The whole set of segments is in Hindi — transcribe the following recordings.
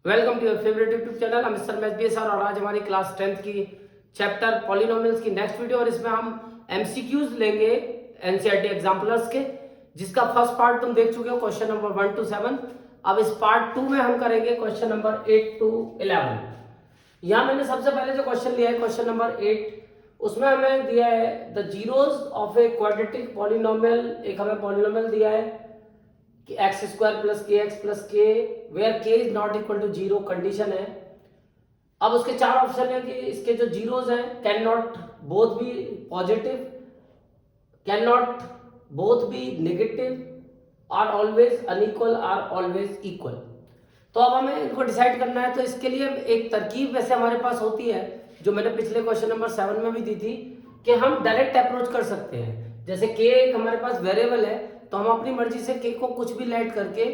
Welcome to your favourite YouTube channel mister math B sir. और आज हमारी क्लास 10th की चैप्टर पॉलिनोमियल्स की नेक्स्ट वीडियो, और इसमें हम एमसीक्यूज लेंगे एनसीईआरटी एग्जाम्पलर्स के, जिसका फर्स्ट पार्ट तुम देख चुके हो, क्वेश्चन नंबर 1 to 7। अब इस पार्ट 2 में हम करेंगे क्वेश्चन नंबर 8 to 11। यहाँ मैंने सबसे पहले जो क्वेश्चन लिया है क्वेश्चन नंबर 8, उसमें हमें दिया है the zeros of a quadratic polynomial. एक हमें पॉलिनोमियल दिया है कि x square plus k x plus k where k is not equal to zero, condition है। अब उसके चार ऑप्शन है कि इसके जो जीरोज हैं, can not both be positive, can not both be negative, are always unequal, are always equal. तो अब हमें इनको डिसाइड करना है। तो इसके लिए एक तरकीब वैसे हमारे पास होती है, जो मैंने पिछले क्वेश्चन नंबर 7 में भी दी थी, कि हम डायरेक्ट अप्रोच कर सकते हैं। जैसे के एक हमारे पास वेरिएबल है, तो हम अपनी मर्जी से के को कुछ भी लेट करके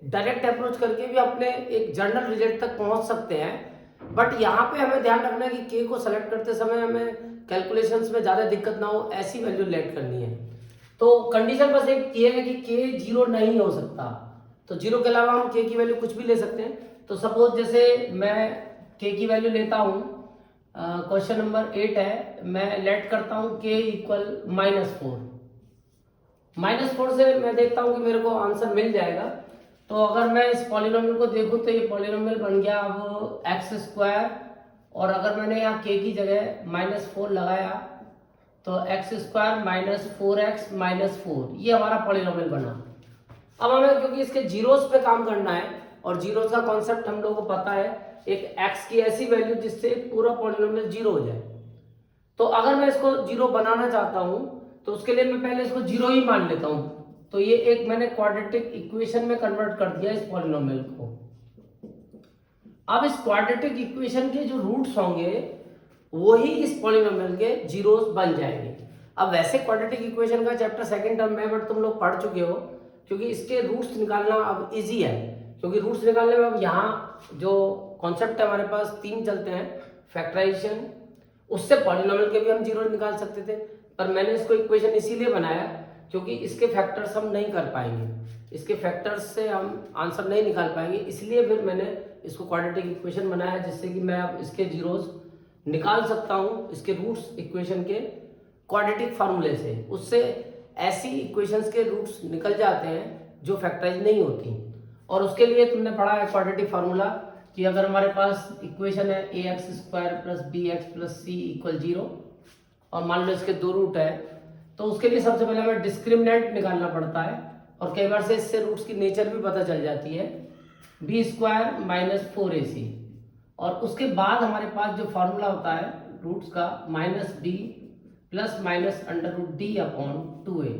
डायरेक्ट अप्रोच करके भी अपने एक जनरल रिजल्ट तक पहुंच सकते हैं। बट यहाँ पे हमें ध्यान रखना है कि के को सेलेक्ट करते समय हमें कैलकुलेशंस में ज़्यादा दिक्कत ना हो, ऐसी वैल्यू लेट करनी है। तो कंडीशन बस एक ये है कि के जीरो नहीं हो सकता, तो जीरो के अलावा हम के की वैल्यू कुछ भी ले सकते हैं। तो सपोज जैसे मैं के की वैल्यू लेता हूँ, क्वेश्चन नंबर 8 है, मैं लेट करता हूँ के इक्वल -4। -4 से मैं देखता हूँ कि मेरे को आंसर मिल जाएगा। तो अगर मैं इस पॉलिनोमियल को देखूँ तो ये पॉलिनोमियल बन गया अब एक्स स्क्वायर, और अगर मैंने यहाँ के की जगह -4 लगाया तो एक्स स्क्वायर -4x -4, ये हमारा पॉलिनोमियल बना। अब हमें क्योंकि इसके जीरोस पे काम करना है, और जीरोस का कॉन्सेप्ट हम लोगों को पता है, एक x की ऐसी वैल्यू जिससे पूरा पॉलिनोमियल जीरो हो जाए। तो अगर मैं इसको जीरो बनाना चाहता हूं तो उसके लिए मैं पहले इसको जीरो ही मान लेता हूं। तो ये एक मैंने क्वाड्रेटिक इक्वेशन में कन्वर्ट कर दिया इस पॉलिनोमियल को। अब इस क्वाड्रेटिक इक्वेशन के जो रूट्स होंगे वही इस पॉलिनोमियल के जीरोस बन जाएंगे। अब वैसे क्वाड्रेटिक इक्वेशन का चैप्टर सेकंड टर्म में बट तुम लोग पढ़ चुके हो, क्योंकि इसके रूट्स निकालना अब इजी है। क्योंकि रूट्स निकालने में अब यहाँ जो कॉन्सेप्ट है हमारे पास 3 चलते हैं, फैक्टराइजेशन, उससे पॉलिनोमियल के भी हम जीरो निकाल सकते थे, पर मैंने इसको इक्वेशन इसीलिए बनाया क्योंकि इसके फैक्टर्स हम नहीं कर पाएंगे, इसके फैक्टर्स से हम आंसर नहीं निकाल पाएंगे। इसलिए फिर मैंने इसको क्वाड्रेटिक इक्वेशन बनाया, जिससे कि मैं अब इसके जीरोस निकाल सकता हूँ इसके रूट्स इक्वेशन के क्वाड्रेटिक फार्मूले से। उससे ऐसी इक्वेशंस के रूट्स निकल जाते हैं जो फैक्टराइज नहीं होती। और उसके लिए तुमने पढ़ा है क्वाड्रेटिक फार्मूला कि अगर हमारे पास इक्वेशन है ax² + bx + c = 0, और मान लो इसके 2 रूट है, तो उसके लिए सबसे पहले हमें डिस्क्रिमिनेंट निकालना पड़ता है, और कई बार से इससे रूट्स की नेचर भी पता चल जाती है, b² - 4ac। और उसके बाद हमारे पास जो फार्मूला होता है रूट्स का -b ± √d/2a।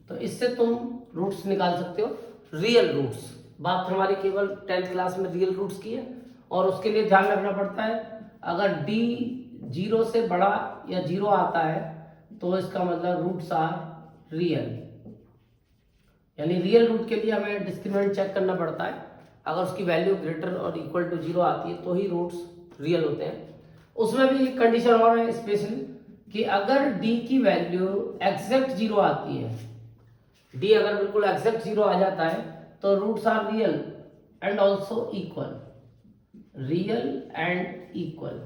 तो इससे तुम रूट्स निकाल सकते हो, रियल रूट्स। बात हमारी केवल 10th क्लास में रियल रूट्स की है, और उसके लिए ध्यान रखना पड़ता है अगर d 0 से बड़ा या 0 आता है तो इसका मतलब रूट्स आर रियल, यानी रियल रूट के लिए हमें डिस्क्रिमिनेंट चेक करना पड़ता है। अगर उसकी वैल्यू ग्रेटर और इक्वल टू 0 आती है तो ही रूट्स रियल होते हैं। उसमें भी एक कंडीशन और है स्पेशल, कि अगर d की वैल्यू एग्जैक्ट 0 आती है, d अगर बिल्कुल एग्जैक्ट 0 आ जाता है तो roots are real and also equal, real and equal.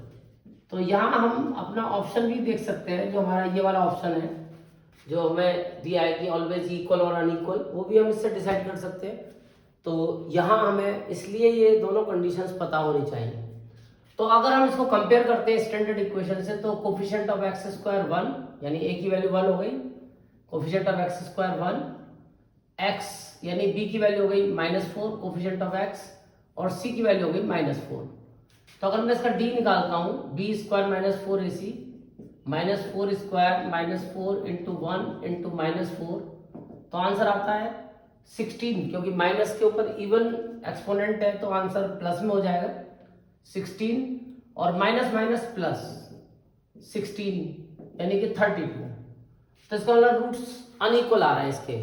तो यहाँ हम अपना ऑप्शन भी देख सकते हैं, जो हमारा ये वाला ऑप्शन है जो हमें दिया है कि ऑलवेज इक्वल और अनइक्वल, वो भी हम इससे डिसाइड कर सकते हैं। तो यहाँ हमें इसलिए ये दोनों कंडीशंस पता होनी चाहिए। तो अगर हम इसको कंपेयर करते हैं स्टैंडर्ड इक्वेशन से, तो कोफिशिएंट ऑफ x² 1, यानी a की वैल्यू 1 हो गई, कोफिशिएंट ऑफ x² 1, x यानी b की वैल्यू हो गई -4, कोफिशिएंट ऑफ x, और c की वैल्यू हो गई -4। तो अगर मैं इसका d निकालता हूँ, b² - 4ac -4² - 4 × 1 × -4, तो आंसर आता है 16, क्योंकि माइनस के ऊपर इवन एक्सपोनेंट है तो आंसर प्लस में हो जाएगा 16, और माइनस माइनस प्लस 16 यानी कि 32। तो इसका मतलब रूट्स अनइक्वल आ रहा है इसके।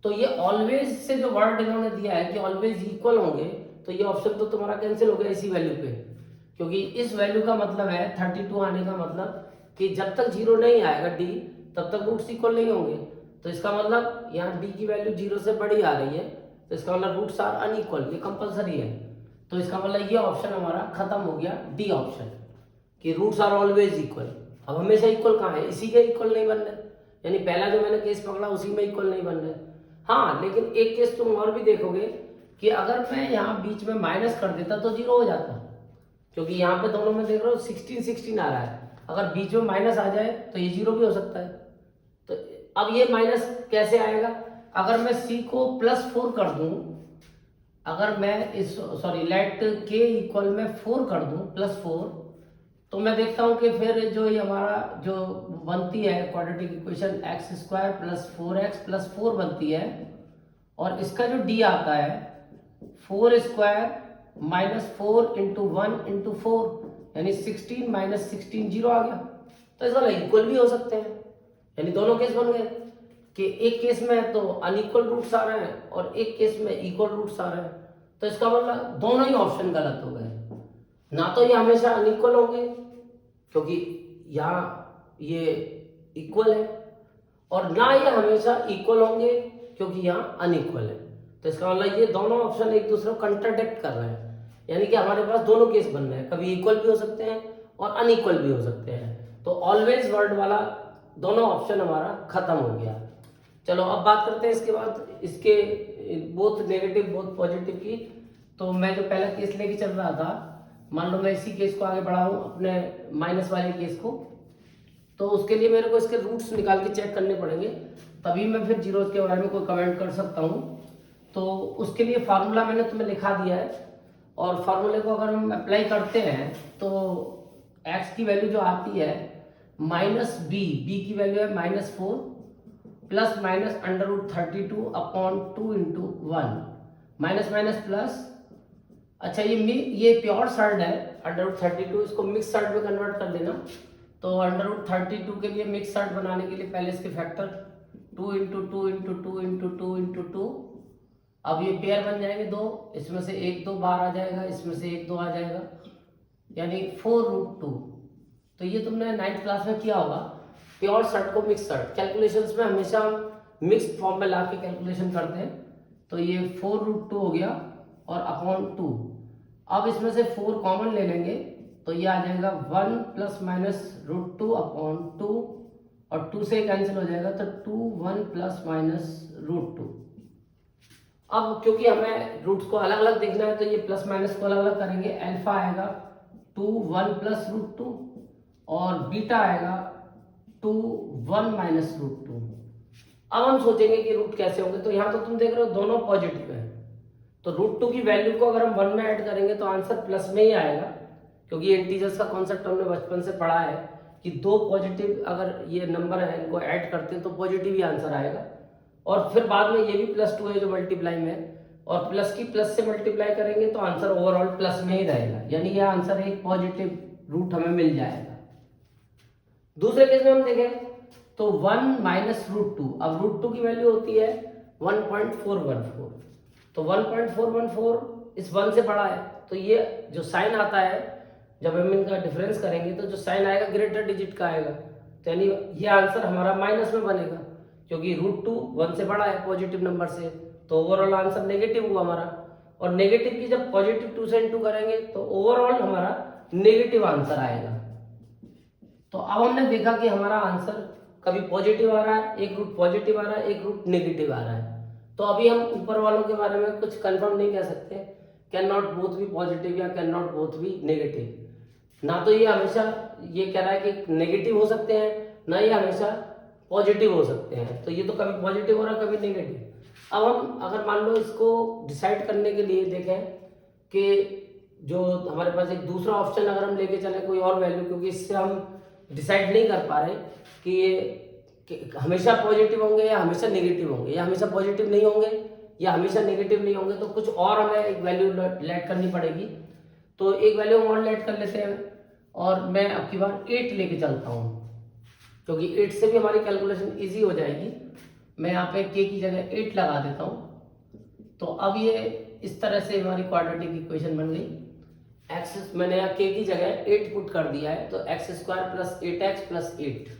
तो ये ऑलवेज से जो वर्ड इन्होंने दिया है कि ऑलवेज इक्वल होंगे, तो ये ऑप्शन तो तुम्हारा कैंसिल हो गया इसी वैल्यू पे, क्योंकि इस वैल्यू का मतलब है 32 आने का मतलब कि जब तक 0 नहीं आएगा d, तब तक रूट्स इक्वल नहीं होंगे। तो इसका मतलब यहाँ d की वैल्यू 0 से बड़ी आ रही है, तो इसका मतलब रूट्स आर अनइक्वल, ये कंपलसरी है। तो इसका मतलब ये ऑप्शन हमारा खत्म हो गया, डी ऑप्शन, कि रूट्स आर ऑलवेज इक्वल। अब हमेशा इक्वल कहाँ है, इसी के इक्वल नहीं बन रहे, यानी पहला जो मैंने केस पकड़ा उसी में इक्वल नहीं बन रहे। हाँ, लेकिन एक केस तुम और भी देखोगे कि अगर मैं यहाँ बीच में माइनस कर देता तो 0 हो जाता, क्योंकि यहाँ पे दोनों में देख रहे हो 16 आ रहा है, अगर बीच में माइनस आ जाए तो ये 0 भी हो सकता है। तो अब ये माइनस कैसे आएगा, अगर मैं c को +4 कर दूं, अगर मैं इस लेट k इक्वल में 4 कर दूं +4, तो मैं देखता हूं कि फिर जो ये हमारा जो बनती है क्वाड्रेटिक इक्वेशन x² + 4x + 4 बनती है, और इसका जो d आता है 4² - 4 × 1 × 4, यानी 16 - 16 0 आ गया। तो इस वाला इक्वल भी हो सकते हैं, यानी दोनों केस बन गए कि एक केस में तो अनइक्वल रूट्स आ रहे हैं और एक केस में इक्वल रूट्स आ रहे हैं। तो इसका मतलब दोनों ही ऑप्शन गलत हो गए, ना तो ये हमेशा अनइक्वल होंगे क्योंकि यहाँ ये इक्वल है, और ना ये हमेशा इक्वल होंगे क्योंकि यहाँ अनइक्वल है। तो इसका मतलब ये दोनों ऑप्शन एक दूसरे को कंट्राडिक्ट कर रहे हैं, यानी कि हमारे पास दोनों केस बन रहे हैं, कभी इक्वल भी हो सकते हैं और अनइक्वल भी हो सकते हैं। तो ऑलवेज वर्ड वाला दोनों ऑप्शन हमारा खत्म हो गया। चलो अब बात करते हैं इसके बाद इसके बोथ नेगेटिव बोथ पॉजिटिव की। तो मैं जो पहला केस लेके चल रहा था, मान लो मैं इसी केस को आगे बढ़ाऊं अपने माइनस वाले केस को, तो उसके लिए मेरे को इसके रूट्स निकाल के चेक करने पड़ेंगे, तभी मैं फिर जीरोज के बारे में कोई कमेंट कर सकता हूं। तो उसके लिए फार्मूला मैंने तुम्हें लिखा दिया है, और फार्मूले को अगर हम अप्लाई करते हैं तो x की वैल्यू जो आती है -b की वैल्यू है -4 plus minus √32 upon 2 × 1 minus minus plus. अच्छा, ये प्योर सर्ड है √32, इसको मिक्स सर्ड में कन्वर्ट कर देना। तो √32 के लिए मिक्स सर्ड बनाने के लिए पहले इसके फैक्टर 2 × 2 × 2 × 2 × 2, अब ये पेयर बन जाएंगे दो, इसमें से 1 2 बाहर आ जाएगा, इसमें से 1 2 आ जाएगा, यानी 4√2। तो ये तुमने 9th क्लास में किया होगा, प्योर सर्ट को मिक्स सर्ट। कैलकुलेशंस में हमेशा हम मिक्स फॉर्म में ला के कैलकुलेशन करते हैं। तो ये 4√2 हो गया और अपॉन 2। अब इसमें से 4 कॉमन ले लेंगे तो ये आ जाएगा 1 ± √2 अपॉन 2, और 2 से कैंसिल हो जाएगा तो 2 1 ± √2। अब क्योंकि हमें रूट्स को अलग अलग देखना है तो ये प्लस माइनस को अलग अलग करेंगे। अल्फा आएगा 2 1 + √2 और बीटा आएगा 2 1 - √2। अब हम सोचेंगे कि रूट कैसे होंगे, तो यहाँ तो तुम देख रहे हो दोनों पॉजिटिव है, तो √2 की वैल्यू को अगर हम 1 में ऐड करेंगे तो आंसर प्लस में ही आएगा, क्योंकि इंटीजर्स का कॉन्सेप्ट हमने बचपन से पढ़ा है कि दो पॉजिटिव अगर ये नंबर है इनको ऐड करते हैं तो पॉजिटिव ही आंसर आएगा। और फिर बाद में ये भी +2 है जो मल्टीप्लाई में है, और प्लस की प्लस से मल्टीप्लाई करेंगे तो आंसर ओवरऑल प्लस में ही रहेगा, यानी यह आंसर एक पॉजिटिव रूट हमें मिल जाएगा। दूसरे केस में हम देखें तो 1 - √2, अब √2 की वैल्यू होती है 1.414, तो 1.414 इस 1 से बड़ा है, तो ये जो साइन आता है जब हम इनका डिफरेंस करेंगे तो जो साइन आएगा ग्रेटर डिजिट का आएगा, तो यानी ये आंसर हमारा माइनस में बनेगा, क्योंकि √2 1 से बड़ा है पॉजिटिव नंबर से, तो ओवरऑल आंसर नेगेटिव हुआ हमारा। और नेगेटिव की जब पॉजिटिव 2 से इंटू करेंगे तो ओवरऑल हमारा नेगेटिव आंसर आएगा। तो अब हमने देखा कि हमारा आंसर कभी पॉजिटिव आ रहा है, एक रूट पॉजिटिव आ रहा है, एक रूट नेगेटिव आ रहा है। तो अभी हम ऊपर वालों के बारे में कुछ कंफर्म नहीं कह सकते, can not both be positive या can not both be negative. ना तो ये हमेशा ये कह रहा है कि नेगेटिव हो सकते हैं, ना ये हमेशा पॉजिटिव हो सकते हैं, तो ये तो कभी पॉजिटिव हो रहा है कभी नेगेटिव। अब हम अगर मान लो इसको डिसाइड करने के लिए देखें कि जो हमारे पास एक दूसरा ऑप्शन अगर हम लेके चले कोई और वैल्यू, क्योंकि इससे हम डिसाइड नहीं कर पा रहे कि ये हमेशा पॉजिटिव होंगे या हमेशा नेगेटिव होंगे, या हमेशा पॉजिटिव नहीं होंगे या हमेशा नेगेटिव नहीं होंगे, तो कुछ और हमें एक वैल्यू लेट करनी पड़ेगी। तो एक वैल्यू हम और लेट कर लेते हैं, और मैं अब की बार 8 लेके चलता हूँ, क्योंकि 8 से भी हमारी कैलकुलेशन इजी हो जाएगी। मैं यहाँ पे k की जगह 8 लगा देता हूँ। तो अब ये इस तरह से हमारी क्वाड्रेटिक इक्वेशन बन गई। x मैंने यहाँ k की जगह 8 पुट कर दिया है, तो x² + 8x + 8।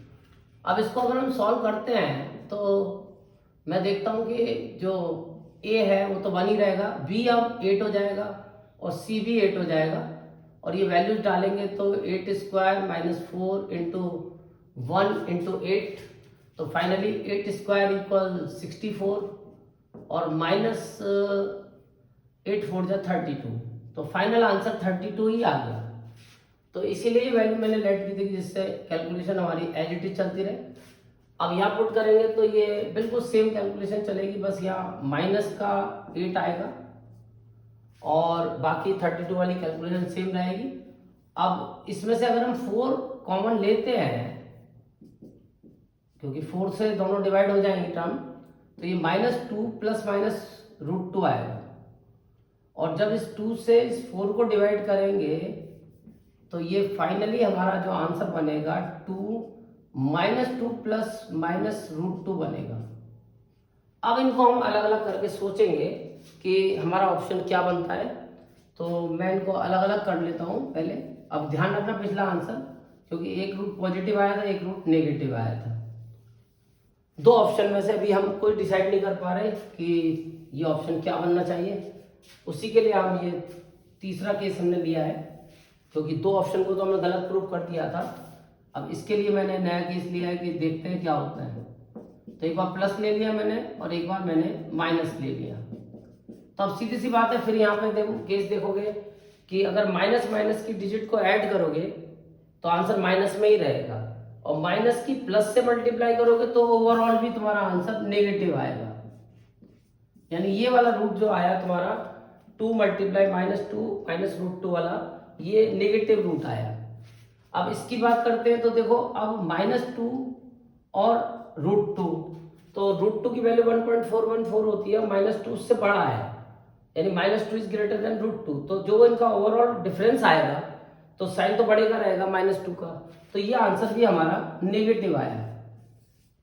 अब इसको अगर हम सॉल्व करते हैं तो मैं देखता हूँ कि जो a है वो तो 1 ही रहेगा, b अब 8 हो जाएगा और सी भी 8 हो जाएगा। और ये वैल्यूज डालेंगे तो 8 स्क्वायर माइनस 4 इंटू 1 इंटू 8, तो फाइनली 8 स्क्वायर इक्वल 64 और माइनस 8 4 जा 32, तो फाइनल आंसर 32 ही आ गया। तो इसीलिए वैल्यू मैंने लेट की थी जिससे कैलकुलेशन हमारी एज इट इज चलती रहे। अब यहाँ पुट करेंगे तो ये बिल्कुल सेम कैलकुलेशन चलेगी, बस यहाँ माइनस का 8 आएगा और बाकी 32 वाली कैलकुलेशन सेम रहेगी। अब इसमें से अगर हम 4 कॉमन लेते हैं, क्योंकि 4 से दोनों डिवाइड हो जाएंगे टर्म, तो ये -2 प्लस माइनस √2 आएगा। और जब इस 2 से इस 4 को डिवाइड करेंगे तो ये फाइनली हमारा जो आंसर बनेगा 2 -2 प्लस माइनस √2 बनेगा। अब इनको हम अलग अलग करके सोचेंगे कि हमारा ऑप्शन क्या बनता है, तो मैं इनको अलग अलग कर लेता हूँ पहले। अब ध्यान रखना पिछला आंसर, क्योंकि एक रूट पॉजिटिव आया था, एक रूट नेगेटिव आया था। दो ऑप्शन में से अभी हम कोई डिसाइड नहीं कर पा रहे कि ये ऑप्शन क्या बनना चाहिए। उसी के लिए हम ये तीसरा केस हमने लिया है, क्योंकि दो ऑप्शन को तो हमने गलत प्रूव कर दिया था। अब इसके लिए मैंने नया केस लिया है कि देखते हैं क्या होता है। तो एक बार प्लस ले लिया मैंने और एक बार मैंने माइनस ले लिया। तो अब सीधी सी बात है, फिर यहाँ पे देखो केस देखोगे कि अगर माइनस माइनस की डिजिट को ऐड करोगे तो आंसर माइनस में ही रहेगा, और माइनस की प्लस से मल्टीप्लाई करोगे तो ओवरऑल भी तुम्हारा आंसर नेगेटिव आएगा। यानी ये वाला रूट जो आया तुम्हारा 2 मल्टीप्लाई -2 माइनस √2 वाला, ये नेगेटिव रूट आया। अब इसकी बात करते हैं तो देखो, अब -2 और √2, तो √2 की वैल्यू 1.414 होती है, -2 उससे बड़ा है, यानी -2 इज ग्रेटर देन √2। तो जो इनका ओवरऑल डिफरेंस आएगा तो साइन तो बढ़ेगा रहेगा -2 का, तो ये आंसर भी हमारा नेगेटिव आया।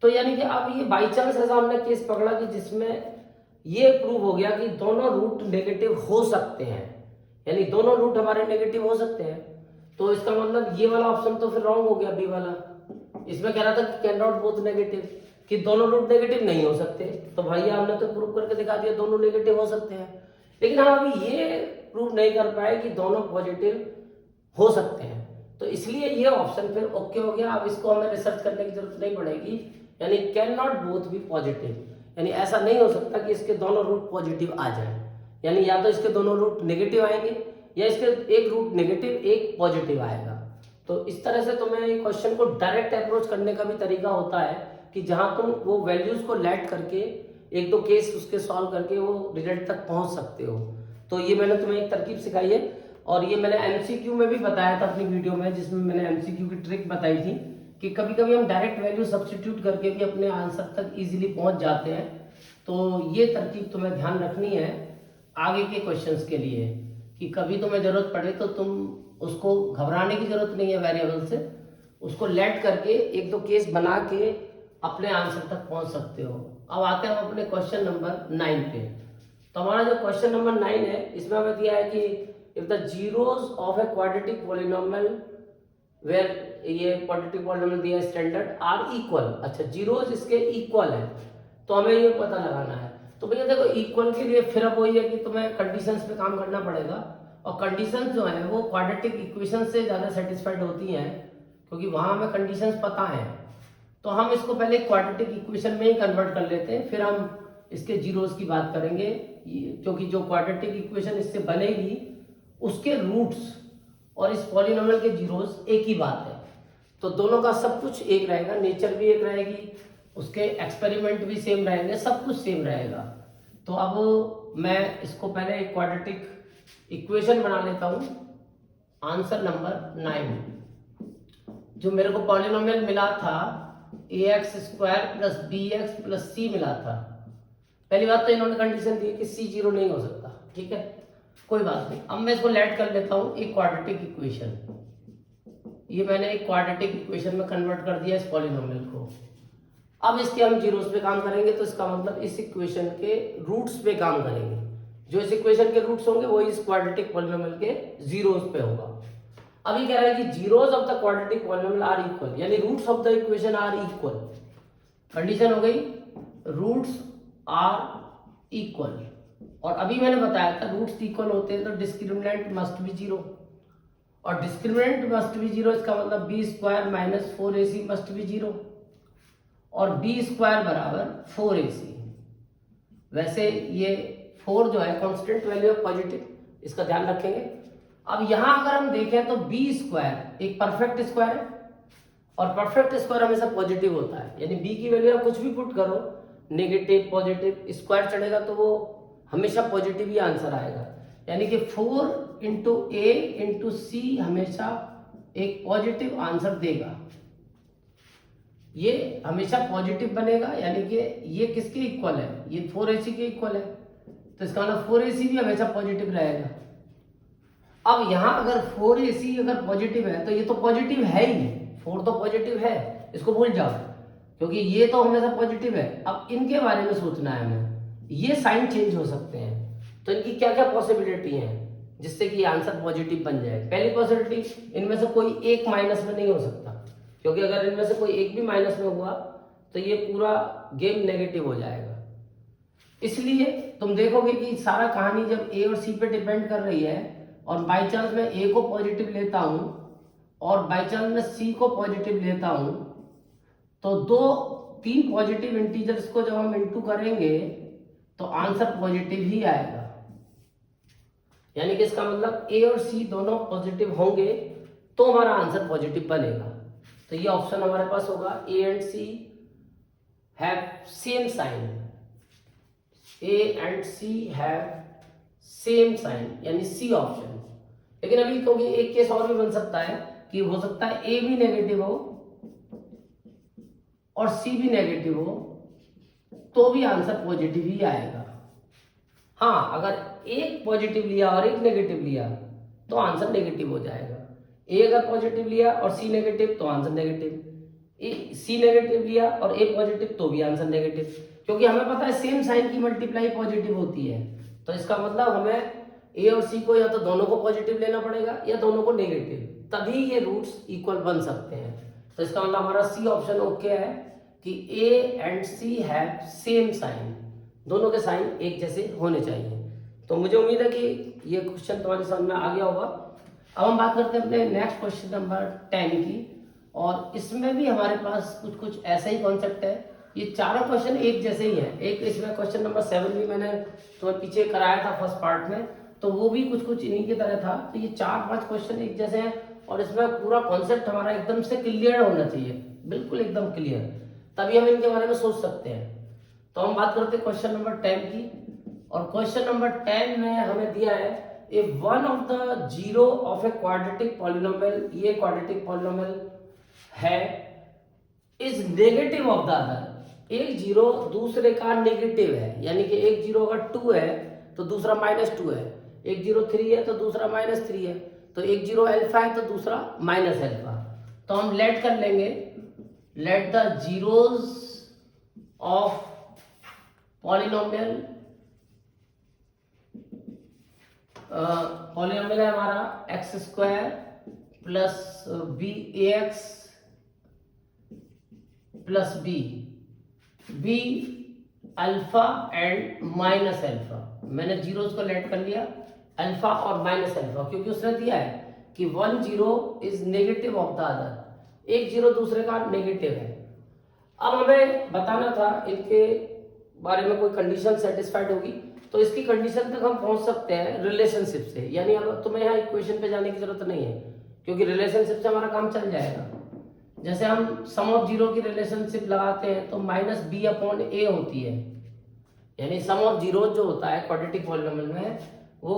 तो यानी कि अब ये बाई चांस ऐसा हमने केस पकड़ा कि जिसमें ये प्रूव हो गया कि दोनों रूट नेगेटिव हो सकते हैं, यानी दोनों रूट हमारे नेगेटिव हो सकते हैं। तो इसका मतलब ये वाला ऑप्शन तो फिर रॉन्ग हो गया, बी वाला। इसमें कह रहा था कि कैन नॉट बोथ नेगेटिव, कि दोनों रूट नेगेटिव नहीं हो सकते। तो भैया हमने तो प्रूव करके दिखा दिया दोनों नेगेटिव हो सकते हैं, लेकिन हम अभी ये प्रूव नहीं कर पाए कि दोनों पॉजिटिव हो सकते हैं। तो इसलिए ये ऑप्शन फिर ओके हो गया। अब इसको हमें रिसर्च करने की जरूरत नहीं पड़ेगी, यानी can not both be positive, यानी ऐसा नहीं हो सकता कि इसके दोनों रूट पॉजिटिव आ जाए, यानी या तो इसके दोनों रूट नेगेटिव आएंगे या इसके एक रूट नेगेटिव एक पॉजिटिव आएगा। तो इस तरह से तुम्हें क्वेश्चन को डायरेक्ट अप्रोच करने का भी तरीका होता है कि जहां तुम वो वैल्यूज को लेट करके एक दो केस उसके सॉल्व करके वो रिजल्ट तक पहुंच सकते हो। तो ये मैंने तुम्हें एक तरकीब सिखाई है, और ये मैंने एमसीक्यू में भी बताया था अपनी वीडियो में, जिसमें मैंने एमसीक्यू की ट्रिक बताई थी कि कभी कभी हम डायरेक्ट वैल्यू सब्स्टिट्यूट करके भी अपने आंसर तक इजीली पहुंच जाते हैं। तो ये तरकीब तुम्हें ध्यान रखनी है आगे के क्वेश्चंस के लिए, कि कभी तुम्हें जरूरत पड़े तो तुम उसको घबराने की जरूरत नहीं है, वेरिएबल से उसको लेट करके एक दो केस बना के अपने आंसर तक पहुंच सकते हो। अब आते हैं हम अपने क्वेश्चन नंबर 9 पे। तो हमारा जो क्वेश्चन नंबर 9 है, इसमें हमें दिया है कि if the zeros of a quadratic polynomial where, ये क्वाड्रेटिक पॉलिनोमियल दिया स्टैंडर्ड आर इक्वल। अच्छा, जीरोस इसके इक्वल है, तो हमें ये पता लगाना है। तो भैया देखो, इक्वल के लिए फिर अब वही है कि तुम्हें कंडीशंस पे काम करना पड़ेगा, और कंडीशंस जो है वो क्वाड्रेटिक इक्वेशन से ज़्यादा सेटिस्फाइड होती हैं, क्योंकि वहाँ हमें कंडीशंस पता है। तो हम इसको पहले क्वाड्रेटिक इक्वेशन में ही कन्वर्ट कर लेते हैं, फिर हम इसके जीरोस की बात करेंगे, क्योंकि जो क्वाड्रेटिक इक्वेशन इससे बनेगी उसके रूट्स और इस पॉलिनोमियल के जीरोस एक ही बात है। तो दोनों का सब कुछ एक रहेगा, नेचर भी एक रहेगी, उसके एक्सपेरिमेंट भी सेम रहेंगे, सब कुछ सेम रहेगा। तो अब मैं इसको पहले एक क्वाड्रेटिक इक्वेशन बना लेता हूँ। आंसर नंबर 9, जो मेरे को पॉलिनोमियल मिला था ax² + bx + c मिला था। पहली बात तो इन्होंने कंडीशन दी कि c 0 नहीं हो सकता, ठीक है, कोई बात नहीं। अब मैं इसको लेट कर लेता हूँ एक क्वाड्रेटिक इक्वेशन। ये मैंने एक क्वाड्रेटिक इक्वेशन में कन्वर्ट कर दिया इस पॉलिनोमियल को। अब इसके हम जीरोस पे काम करेंगे, तो इसका मतलब इस इक्वेशन के रूट्स पे काम करेंगे। जो इस इक्वेशन के रूट्स होंगे वो इस क्वाड्रेटिक पॉलिनोमियल के जीरोस पे होगा। अभी कह रहा है कि zeros of the quadratic polynomial are equal, यानी roots of the equation are equal. Condition हो गई रूट्स आर इक्वल, और अभी मैंने बताया था रूट्स इक्वल होते हैं तो डिस्क्रिमिनेंट मस्ट बी 0, और डिस्क्रिमिनेंट मस्ट बी 0 इसका मतलब b square minus 4ac must be 0, और बी स्क्वायर बराबर 4ac। वैसे ये 4 जो है कांस्टेंट वैल्यू ऑफ पॉजिटिव, इसका ध्यान रखेंगे। अब यहां अगर हम देखें तो बी स्क्वायर एक परफेक्ट स्क्वायर है, और परफेक्ट स्क्वायर हमेशा पॉजिटिव होता है, यानी बी की वैल्यू आप कुछ भी पुट करो, नेगेटिव पॉजिटिव स्क्वायर चढ़ेगा तो वो हमेशा पॉजिटिव ही आंसर आएगा। यानी कि 4 इंटू ए इंटू सी हमेशा एक पॉजिटिव आंसर देगा, ये हमेशा पॉजिटिव बनेगा, यानी कि ये किसके इक्वल है, ये 4ac के इक्वल है, तो इसका मतलब 4ac भी हमेशा पॉजिटिव रहेगा। अब यहां अगर 4ac अगर पॉजिटिव है तो ये तो पॉजिटिव है ही, 4 तो पॉजिटिव है, इसको भूल जाओ, क्योंकि ये तो हमेशा पॉजिटिव है। अब इनके बारे में सोचना है हमें, ये साइन चेंज हो सकते हैं, तो इनकी क्या क्या पॉसिबिलिटी है जिससे कि आंसर पॉजिटिव बन जाए। पहली पॉसिबिलिटी, इनमें से कोई एक माइनस में नहीं हो सकता, क्योंकि अगर इनमें से कोई एक भी माइनस में हुआ तो ये पूरा गेम नेगेटिव हो जाएगा। इसलिए तुम देखोगे कि सारा कहानी जब ए और सी पे डिपेंड कर रही है, और बाई चांस मैं ए को पॉजिटिव लेता हूं और बाई चांस मैं सी को पॉजिटिव लेता हूं, तो 3 पॉजिटिव इंटीजर्स को जब हम इंटू करेंगे तो आंसर पॉजिटिव ही आएगा। यानी कि इसका मतलब ए और सी दोनों पॉजिटिव होंगे तो हमारा आंसर पॉजिटिव बनेगा। तो ये ऑप्शन हमारे पास होगा, a and c have same sign, a and c have same sign, यानी सी ऑप्शन। लेकिन अभी क्योंकि एक केस और भी बन सकता है कि हो सकता है ए भी नेगेटिव हो और सी भी नेगेटिव हो, तो भी आंसर पॉजिटिव ही आएगा। हाँ, अगर एक पॉजिटिव लिया और एक नेगेटिव लिया तो आंसर नेगेटिव हो जाएगा। ए अगर पॉजिटिव लिया और सी नेगेटिव तो आंसर नेगेटिव, सी नेगेटिव लिया और ए पॉजिटिव तो भी आंसर नेगेटिव, क्योंकि हमें पता है सेम साइन की मल्टीप्लाई पॉजिटिव होती है। तो इसका मतलब हमें ए और सी को या तो दोनों को पॉजिटिव लेना पड़ेगा या दोनों को नेगेटिव, तभी ये रूट्स इक्वल बन सकते हैं। तो इसका मतलब हमारा सी ऑप्शन ओके है कि a and c have same sign, दोनों के साइन एक जैसे होने चाहिए। तो मुझे उम्मीद है कि ये क्वेश्चन तुम्हारे समझ में आ गया होगा। अब हम बात करते हैं अपने नेक्स्ट क्वेश्चन नंबर 10 की, और इसमें भी हमारे पास कुछ ऐसा ही कॉन्सेप्ट है। ये चारों क्वेश्चन एक जैसे ही हैं। एक इसमें क्वेश्चन नंबर 7 भी मैंने तो पीछे कराया था फर्स्ट पार्ट में, तो वो भी कुछ इन्हीं की तरह था। तो ये 4-5 क्वेश्चन एक जैसे हैं, और इसमें पूरा कॉन्सेप्ट हमारा एकदम से क्लियर होना चाहिए, बिल्कुल एकदम क्लियर, तभी हम इनके बारे में सोच सकते हैं। तो हम बात करते हैं क्वेश्चन नंबर 10 की, और क्वेश्चन नंबर 10 में हमें दिया है if one of the zero of a quadratic polynomial, ये quadratic polynomial है, is negative of the other, एक जीरो दूसरे का नेगेटिव है, यानी कि एक जीरो अगर 2 है तो दूसरा -2 है, एक जीरो 3 है तो दूसरा -3 है, तो एक जीरो अल्फा है तो दूसरा माइनस अल्फा। तो हम लेट कर लेंगे, let the zeros of polynomial, polynomial है हमारा x² plus b ax plus b alpha and minus alpha. मैंने जीरोस को लेट कर लिया, अल्फा और माइनस अल्फा, क्योंकि उसने दिया है कि 1 zero is negative of the other, एक जीरो दूसरे का नेगेटिव है। अब हमें बताना था इनके बारे में कोई कंडीशन सेटिस्फाइड होगी, तो इसकी कंडीशन तक हम पहुंच सकते हैं रिलेशनशिप से। यानी अब तुम्हें यहाँ इक्वेशन पे जाने की जरूरत नहीं है, क्योंकि रिलेशनशिप से हमारा काम चल जाएगा। जैसे हम सम ऑफ जीरो की रिलेशनशिप लगाते हैं तो -b/a होती है, यानी सम ऑफ जीरो जो होता है क्वाड्रेटिक पॉलिनोमियल में, वो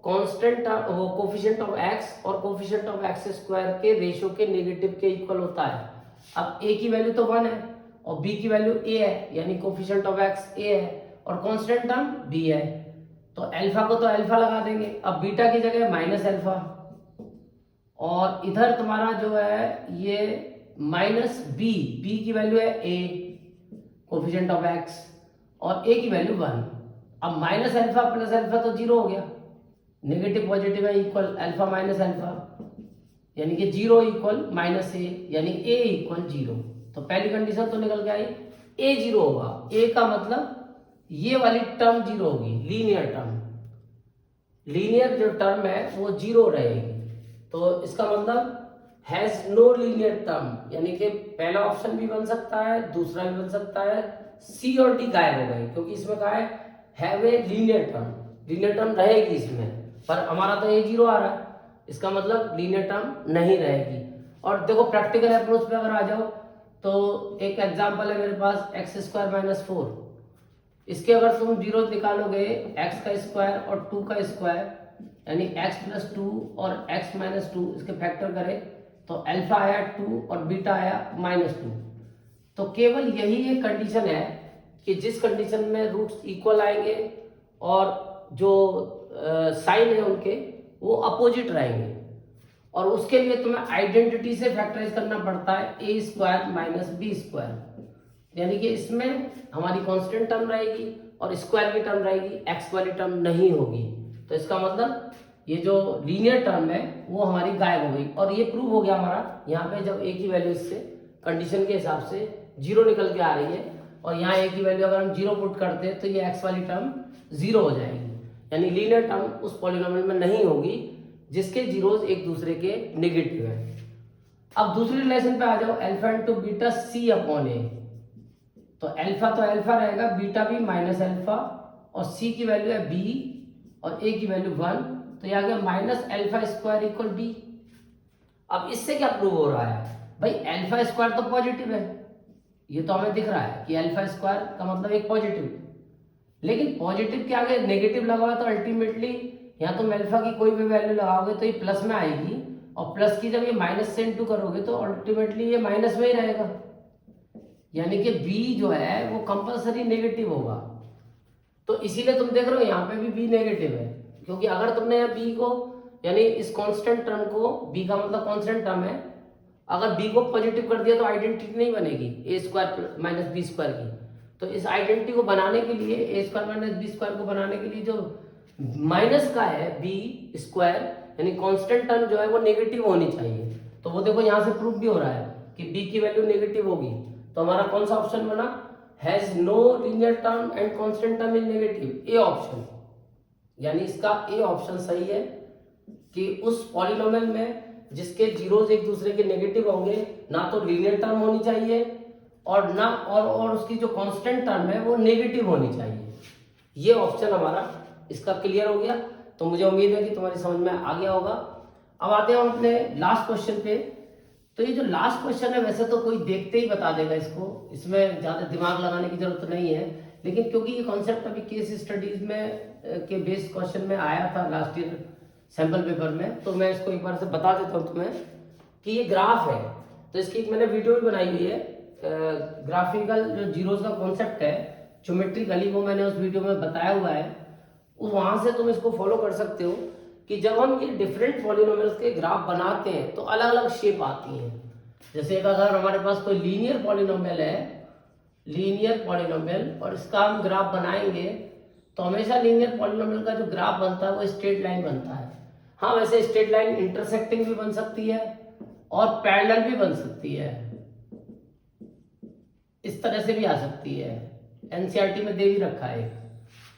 कांस्टेंट, वो कोफिशिएंट ऑफ x और कोफिशिएंट ऑफ x² के रेशियो के नेगेटिव के इक्वल होता है। अब a की वैल्यू तो 1 है और b की वैल्यू a है, यानी कोफिशिएंट ऑफ x a है और कांस्टेंट टर्म b है, तो अल्फा को तो अल्फा लगा देंगे। अब बीटा की जगह माइनस अल्फा, और इधर तुम्हारा जो है ये -b, b की वैल्यू है a कोफिशिएंट ऑफ x और a की वैल्यू 1। अब माइनस अल्फा प्लस अल्फा तो 0 हो गया, नेगेटिव पॉजिटिव है इक्वल अल्फा माइनस अल्फा, यानी कि 0 इक्वल -a, यानी a इक्वल 0। तो पहली कंडीशन तो निकल के आई, a 0 होगा। a का मतलब ये वाली टर्म जीरो होगी, लीनियर टर्म, लीनियर जो टर्म है वो जीरो रहेगी। तो इसका मतलब हैज नो लीनियर टर्म, यानी कि पहला ऑप्शन भी बन सकता है, दूसरा भी बन सकता है, सी और डी गायब हो गए क्योंकि इसमें कहा है have a linear term, linear term रहेगी इसमें, पर हमारा तो ये जीरो आ रहा है, इसका मतलब लीनियर टर्म नहीं रहेगी। और देखो प्रैक्टिकल अप्रोच पे अगर आ जाओ तो एक एग्जांपल है मेरे पास एक्स स्क्वायर माइनस 4, इसके अगर तुम जीरो निकालोगे एक्स का स्क्वायर और 2 का स्क्वायर यानी x प्लस 2 और x माइनस 2 इसके फैक्टर करें तो अल्फा आया 2 और बीटा आया -2। तो केवल यही एक कंडीशन है कि जिस कंडीशन में रूट्स इक्वल आएंगे और जो साइन है उनके वो अपोजिट रहेंगे, और उसके लिए तुम्हें आइडेंटिटी से फैक्टराइज करना पड़ता है a square minus b square, यानी कि इसमें हमारी कांस्टेंट टर्म रहेगी और स्क्वायर की टर्म रहेगी, x वाली टर्म नहीं होगी। तो इसका मतलब ये जो लीनियर टर्म है वो हमारी गायब हो गई, और ये प्रूव हो गया हमारा। यहाँ पे जब a की वैल्यू इससे कंडीशन के हिसाब से जीरो निकल के आ रही है और यहाँ a की वैल्यू अगर हम जीरो पुट करते हैं तो ये x वाली टर्म जीरो हो जाएगी, यानी लीनियर टर्म उस पॉलिनोमियल में नहीं होगी जिसके जीरोस एक दूसरे के नेगेटिव है। अब दूसरी रिलेशन पे आ जाओ, अल्फा इंटू बीटा सी अपॉन ए, तो अल्फा रहेगा, बीटा भी माइनस अल्फा, और सी की वैल्यू है बी और ए की वैल्यू 1, तो ये आ गया minus alpha square equal b. अब इससे क्या प्रूव हो रहा है भाई, अल्फा स्क्वायर तो पॉजिटिव है, ये तो हमें दिख रहा है कि अल्फा स्क्वायर का मतलब एक पॉजिटिव, लेकिन पॉजिटिव के आगे नेगेटिव लगाओ तो अल्टीमेटली यहाँ तुम अल्फा की कोई भी वैल्यू लगाओगे तो ये प्लस में आएगी, और प्लस की जब ये माइनस से इनटू करोगे तो अल्टीमेटली ये माइनस में ही रहेगा, यानी कि b जो है वो कंपलसरी नेगेटिव होगा। तो इसीलिए तुम देख रहे हो यहाँ पे भी b नेगेटिव है, क्योंकि अगर तुमने यहाँ b को यानी इस कांस्टेंट टर्म को, b का मतलब कांस्टेंट टर्म है, अगर b को पॉजिटिव कर दिया तो आइडेंटिटी नहीं बनेगी a square minus b square की। तो इस आइडेंटिटी को बनाने के लिए, a square minus b square को बनाने के लिए जो माइनस का है b स्क्वायर यानी कांस्टेंट टर्म जो है वो नेगेटिव होनी चाहिए। तो वो देखो यहाँ से प्रूफ भी हो रहा है कि b की वैल्यू नेगेटिव होगी, तो हमारा कौन सा ऑप्शन बना, has no linear term and constant term is negative, a option, यानी इसका ए ऑप्शन सही है कि उस पॉलिनोमियल में जिसके जीरोस एक दूसरे के नेगेटिव होंगे ना तो लीनियर टर्म होनी चाहिए और ना और उसकी जो कांस्टेंट टर्म है वो नेगेटिव होनी चाहिए। ये ऑप्शन हमारा इसका क्लियर हो गया, तो मुझे उम्मीद है कि तुम्हारी समझ में आ गया होगा। अब आते हैं हम अपने लास्ट क्वेश्चन पे। तो ये जो लास्ट क्वेश्चन है वैसे तो कोई देखते ही बता देगा इसको, इसमें ज्यादा दिमाग लगाने की जरूरत नहीं है, लेकिन क्योंकि ये कॉन्सेप्ट अभी केस स्टडीज में के बेस्ड क्वेश्चन में आया था लास्ट ईयर सैंपल पेपर में, तो मैं इसको एक बार से बता देता हूँ तुम्हें कि ये ग्राफ है। तो इसकी एक मैंने वीडियो भी बनाई हुई है, ग्राफिकल जो जीरोस का कॉन्सेप्ट है ज्योमेट्रिकली, वो मैंने उस वीडियो में बताया हुआ है, वहां से तुम इसको फॉलो कर सकते हो कि जब हम ये डिफरेंट पॉलिनोमियल्स के ग्राफ बनाते हैं तो अलग अलग शेप आती हैं। जैसे एक अगर हमारे पास कोई लीनियर पॉलिनोमियल है, लीनियर पॉलिनोमियल, और इसका हम ग्राफ बनाएंगे तो हमेशा लीनियर पॉलिनोमियल का जो ग्राफ बनता है वो स्ट्रेट लाइन बनता है। हाँ, वैसे स्ट्रेट लाइन इंटरसेक्टिंग भी बन सकती है और पैरेलल भी बन सकती है, इस तरह से भी आ सकती है, एनसीईआरटी में दे भी रखा है।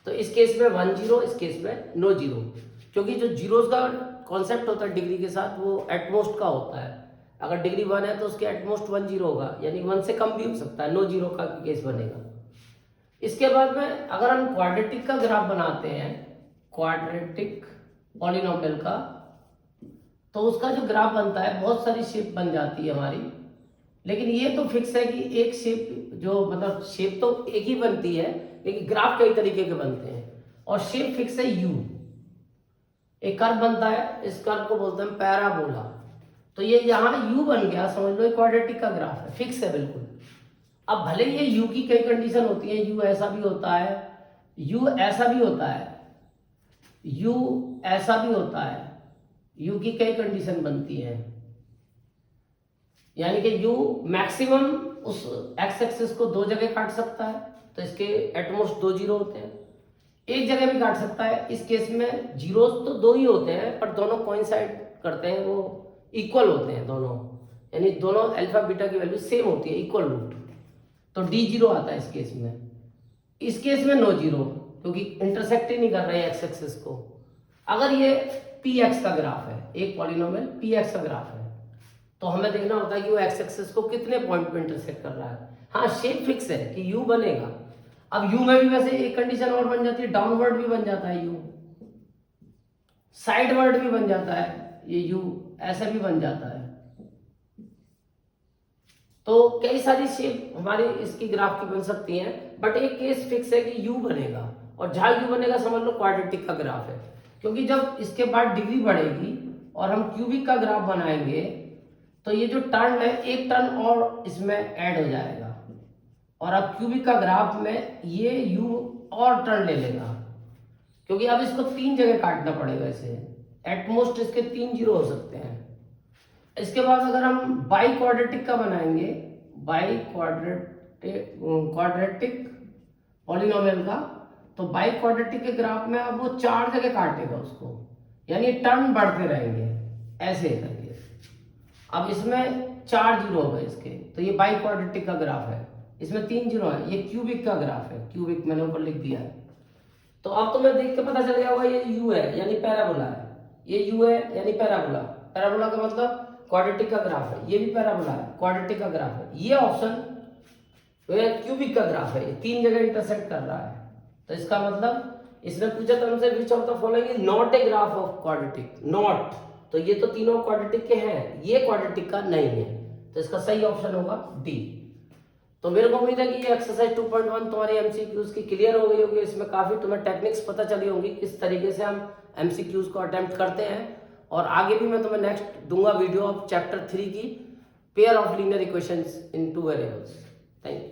तो इस केस में 1 0, इस केस में नो जीरो, क्योंकि जो जीरोस का कॉन्सेप्ट होता है डिग्री के साथ वो एटमोस्ट का होता है। अगर डिग्री 1 है तो उसके एटमोस्ट 1 0 होगा, यानी 1 से कम भी हो सकता है, नो जीरो का केस बनेगा। इसके बाद में अगर हम क्वाड्रेटिक का ग्राफ बनाते हैं, क्वाड्रेटिक पॉलिनोमियल का, तो उसका जो ग्राफ बनता है बहुत सारी शेप बन जाती है हमारी, लेकिन ये तो फिक्स है कि एक शेप जो मतलब शेप तो एक ही बनती है लेकिन ग्राफ कई तरीके के बनते हैं, और शेप फिक्स है यू। एक कर्व बनता है, इस कर्व को बोलते हैं पैराबोला, तो ये यहाँ यू बन गया, समझ लो क्वाड्रेटिक का ग्राफ है, फिक्स है बिल्कुल। अब भले ये यू की कई कंडीशन होती है, यू ऐसा भी होता है, यू ऐसा भी होता है, यू ऐसा भी होता है, यू की कई कंडीशन बनती है, यानी कि यू मैक्सिमम उस एक्स एक्सिस को 2 जगह काट सकता है, तो इसके एटमोस्ट 2 जीरो होते हैं, एक जगह भी काट सकता है। इस केस में जीरोस तो 2 ही होते हैं पर दोनों कोइंसाइड करते हैं, वो इक्वल होते हैं दोनों, यानी दोनों अल्फा बीटा की वैल्यू सेम होती है, इक्वल रूट, तो डी जीरो आता है इस केस में। इस केस में नो जीरो, क्योंकि इंटरसेक्ट ही नहीं कर रहे हैं एक्स एक्सिस को। अगर ये पी एक्स का ग्राफ है, एक पॉलिनोमियल पी एक्स का ग्राफ है, तो हमें देखना होता है कि वो एक्स एक्सिस को कितने पॉइंट पे इंटरसेक्ट कर रहा है। हाँ, शेप फिक्स है कि यू बनेगा। अब यू में भी वैसे एक कंडीशन और बन जाती है, डाउनवर्ड भी बन जाता है यू, साइडवर्ड भी बन जाता है ये यू, ऐसा भी बन जाता है। तो कई सारी शेप हमारी इसकी ग्राफ की बन सकती हैं, बट एक केस फिक्स है कि यू बनेगा, और जहां यू बनेगा समझ लो क्वाड्रेटिक का ग्राफ है, क्योंकि जब इसके बाद डिग्री बढ़ेगी और हम क्यूबिक का ग्राफ बनाएंगे तो ये जो टर्न है, एक टर्न और इसमें ऐड हो जाएगा, और अब क्यूबिक का ग्राफ में ये यू और टर्न ले लेगा, क्योंकि अब इसको 3 जगह काटना पड़ेगा इसे, एटमोस्ट इसके 3 जीरो हो सकते हैं। इसके बाद अगर हम बाई क्वाड्रेटिक का बनाएंगे, बाई क्वाड्रेटिक पॉलिनोमियल का, तो बाई क्वाड्रेटिक के ग्राफ में अब वो 4 जगह काटेगा उसको, यानी टर्न बढ़ते रहेंगे ऐसे करके। अब इसमें 4 जीरो हो गए इसके, तो ये बाई क्वाड्रेटिक का ग्राफ है, इसमें 3 जीरो है, ये क्यूबिक का ग्राफ है, क्यूबिक मैंने ऊपर लिख दिया है। तो अब तुम्हें देख के पता चल गया होगा ये यू है यानी पैराबोला है, ये यू है यानी पैराबोला, पैराबोला का मतलब क्वाड्रेटिक का ग्राफ है, ये भी पैराबोला है, क्वाड्रेटिक का ग्राफ है। ये ऑप्शन क्यूबिक का ग्राफ है, ये 3 जगह इंटरसेक्ट कर रहा है, तो इसका मतलब इसने पूछा था हमसे which of the following is not a graph of quadratic, not, तो ये तो तीनों क्वाड्रेटिक के हैं, ये क्वाड्रेटिक का नहीं है, तो इसका सही ऑप्शन होगा डी। तो मेरे को उम्मीद है कि ये एक्सरसाइज 2.1 तुम्हारी एमसीक्यूज की क्लियर हो गई होगी, इसमें काफी तुम्हें टेक्निक्स पता चली होंगी किस तरीके से हम एमसीक्यूज को अटेम्प्ट करते हैं, और आगे भी मैं तुम्हें नेक्स्ट दूंगा वीडियो ऑफ चैप्टर 3 की pair of linear equations in 2 variables. Thank you.